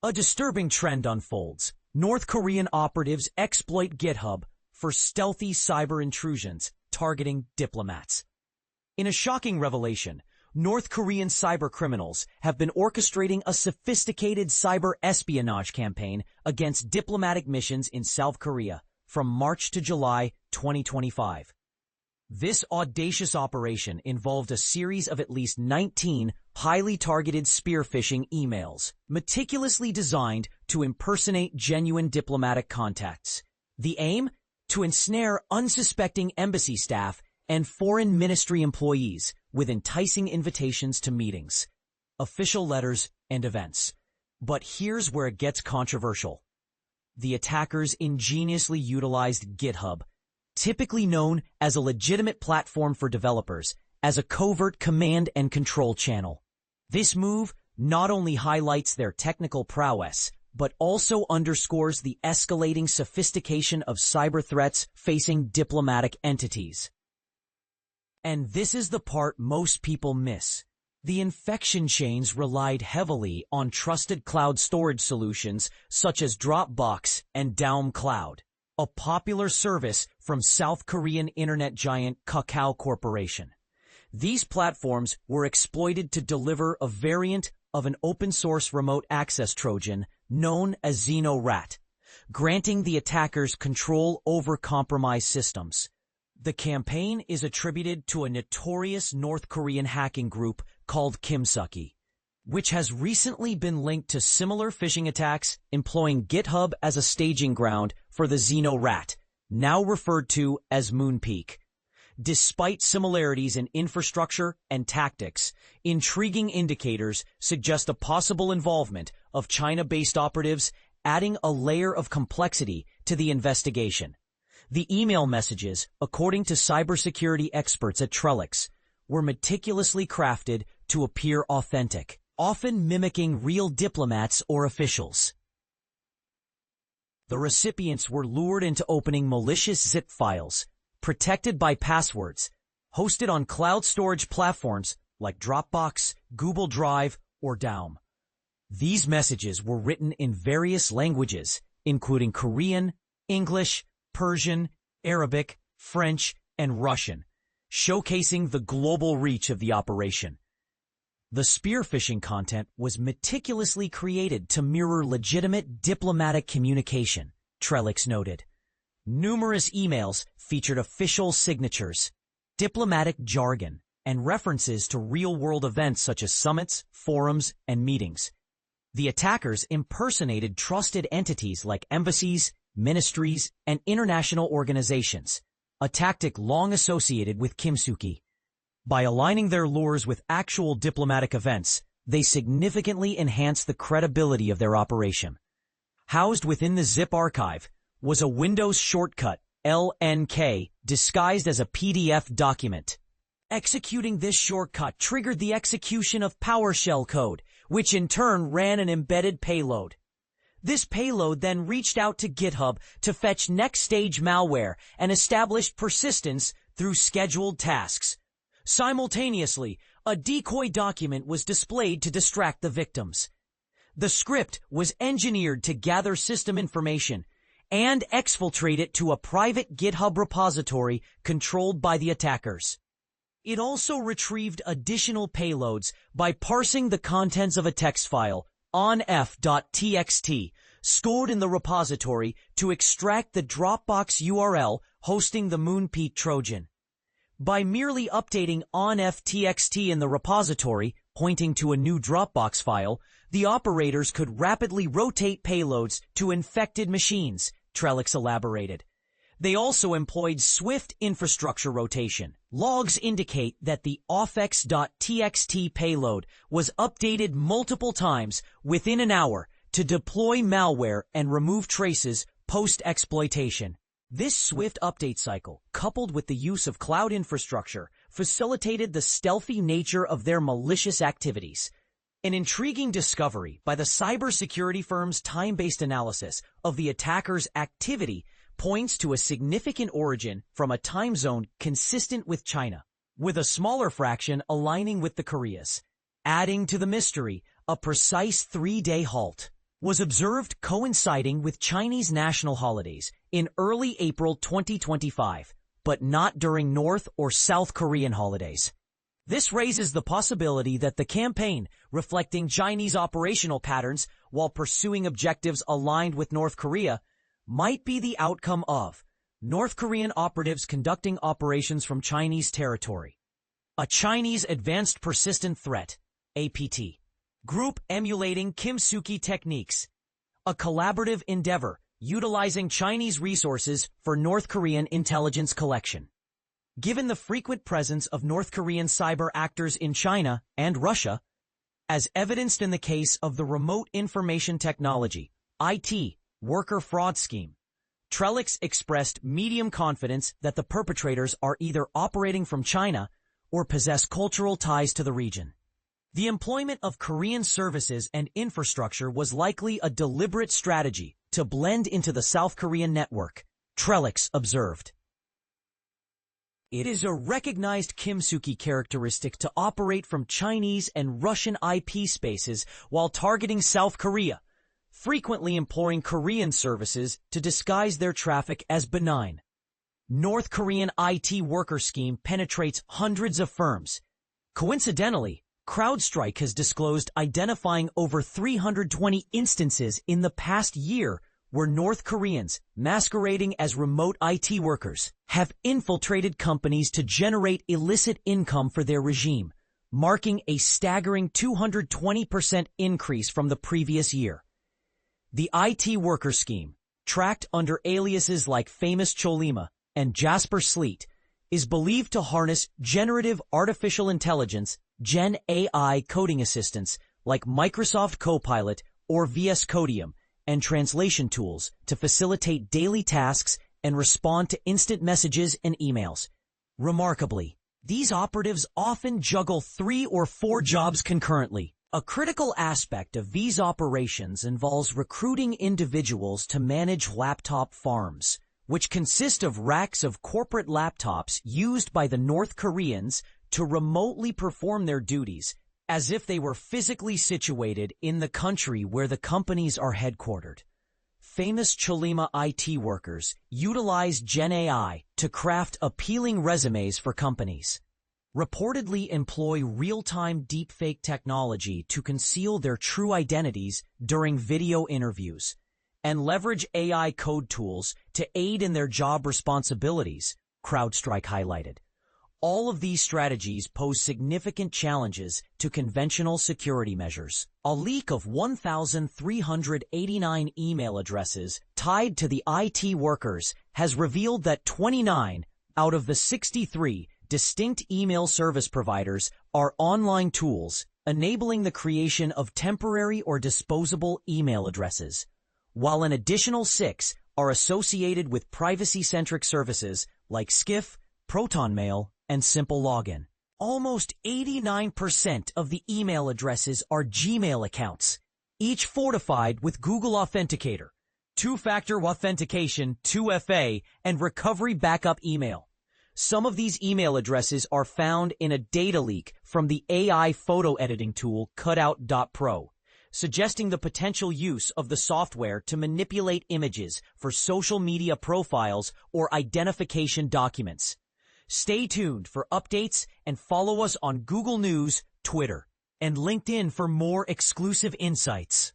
A disturbing trend unfolds. North Korean operatives exploit GitHub for stealthy cyber intrusions targeting diplomats. In a shocking revelation, North Korean cybercriminals have been orchestrating a sophisticated cyber espionage campaign against diplomatic missions in South Korea from March to July 2025. This audacious operation involved a series of at least 19 highly targeted spear-phishing emails, meticulously designed to impersonate genuine diplomatic contacts. The aim? To ensnare unsuspecting embassy staff and foreign ministry employees with enticing invitations to meetings, official letters, and events. But here's where it gets controversial. The attackers ingeniously utilized GitHub, typically known as a legitimate platform for developers, as a covert command and control channel. This move not only highlights their technical prowess, but also underscores the escalating sophistication of cyber threats facing diplomatic entities. And this is the part most people miss. The infection chains relied heavily on trusted cloud storage solutions such as Dropbox and Daum Cloud, a popular service from South Korean internet giant Kakao Corporation. These platforms were exploited to deliver a variant of an open-source remote access trojan known as Xeno RAT, granting the attackers control over compromised systems. The campaign is attributed to a notorious North Korean hacking group called Kimsuky, which has recently been linked to similar phishing attacks employing GitHub as a staging ground for the Xeno RAT, now referred to as MoonPeak. Despite similarities in infrastructure and tactics, intriguing indicators suggest a possible involvement of China-based operatives, adding a layer of complexity to the investigation. The email messages, according to cybersecurity experts at Trellix, were meticulously crafted to appear authentic, often mimicking real diplomats or officials. The recipients were lured into opening malicious zip files, protected by passwords, hosted on cloud storage platforms like Dropbox, Google Drive, or Daum. These messages were written in various languages, including Korean, English, Persian, Arabic, French, and Russian, showcasing the global reach of the operation. The spear-phishing content was meticulously created to mirror legitimate diplomatic communication, Trellix noted. Numerous emails featured official signatures, diplomatic jargon, and references to real-world events such as summits, forums, and meetings. The attackers impersonated trusted entities like embassies, ministries, and international organizations, a tactic long associated with Kimsuky. By aligning their lures with actual diplomatic events, they significantly enhanced the credibility of their operation. Housed within the zip archive was a Windows shortcut, LNK, disguised as a PDF document. Executing this shortcut triggered the execution of PowerShell code, which in turn ran an embedded payload. This payload then reached out to GitHub to fetch next-stage malware and established persistence through scheduled tasks. Simultaneously, a decoy document was displayed to distract the victims. The script was engineered to gather system information and exfiltrate it to a private GitHub repository controlled by the attackers. It also retrieved additional payloads by parsing the contents of a text file, onf.txt, stored in the repository to extract the Dropbox URL hosting the MoonPeak Trojan. By merely updating onf.txt in the repository, pointing to a new Dropbox file, the operators could rapidly rotate payloads to infected machines, Trellix elaborated. They also employed swift infrastructure rotation. Logs indicate that the offx.txt payload was updated multiple times within an hour to deploy malware and remove traces post-exploitation. This swift update cycle, coupled with the use of cloud infrastructure, facilitated the stealthy nature of their malicious activities. An intriguing discovery by the cybersecurity firm's time-based analysis of the attacker's activity points to a significant origin from a time zone consistent with China, with a smaller fraction aligning with the Koreas, adding to the mystery a precise 3-day halt. was observed coinciding with Chinese national holidays in early April 2025, but not during North or South Korean holidays. This raises the possibility that the campaign, reflecting Chinese operational patterns while pursuing objectives aligned with North Korea, might be the outcome of North Korean operatives conducting operations from Chinese territory, a Chinese Advanced Persistent Threat (APT) group emulating Kimsuky techniques, a collaborative endeavor utilizing Chinese resources for North Korean intelligence collection. Given the frequent presence of North Korean cyber actors in China and Russia, as evidenced in the case of the Remote Information Technology (IT) worker fraud scheme, Trellix expressed medium confidence that the perpetrators are either operating from China or possess cultural ties to the region. The employment of Korean services and infrastructure was likely a deliberate strategy to blend into the South Korean network, Trellix observed. It is a recognized Kimsuky characteristic to operate from Chinese and Russian IP spaces while targeting South Korea, frequently employing Korean services to disguise their traffic as benign. North Korean IT worker scheme penetrates hundreds of firms. Coincidentally, CrowdStrike has disclosed identifying over 320 instances in the past year where North Koreans, masquerading as remote IT workers, have infiltrated companies to generate illicit income for their regime, marking a staggering 220% increase from the previous year. The IT worker scheme, tracked under aliases like Famous Cholima and Jasper Sleet, is believed to harness generative artificial intelligence Gen AI coding assistants like Microsoft Copilot or VS Codium and translation tools to facilitate daily tasks and respond to instant messages and emails. Remarkably, these operatives often juggle 3 or 4 jobs concurrently. A critical aspect of these operations involves recruiting individuals to manage laptop farms, which consist of racks of corporate laptops used by the North Koreans to remotely perform their duties as if they were physically situated in the country where the companies are headquartered. Famous Cholima IT workers utilize Gen AI to craft appealing resumes for companies, reportedly employ real-time deepfake technology to conceal their true identities during video interviews, and leverage AI code tools to aid in their job responsibilities, CrowdStrike highlighted. All of these strategies pose significant challenges to conventional security measures. A leak of 1,389 email addresses tied to the IT workers has revealed that 29 out of the 63 distinct email service providers are online tools enabling the creation of temporary or disposable email addresses, while an additional 6 are associated with privacy-centric services like Skiff, ProtonMail, and Simple Login. Almost 89% of the email addresses are Gmail accounts, each fortified with Google Authenticator, two-factor authentication, 2FA, and recovery backup email. Some of these email addresses are found in a data leak from the AI photo editing tool Cutout.pro, suggesting the potential use of the software to manipulate images for social media profiles or identification documents. Stay tuned for updates and follow us on Google News, Twitter, and LinkedIn for more exclusive insights.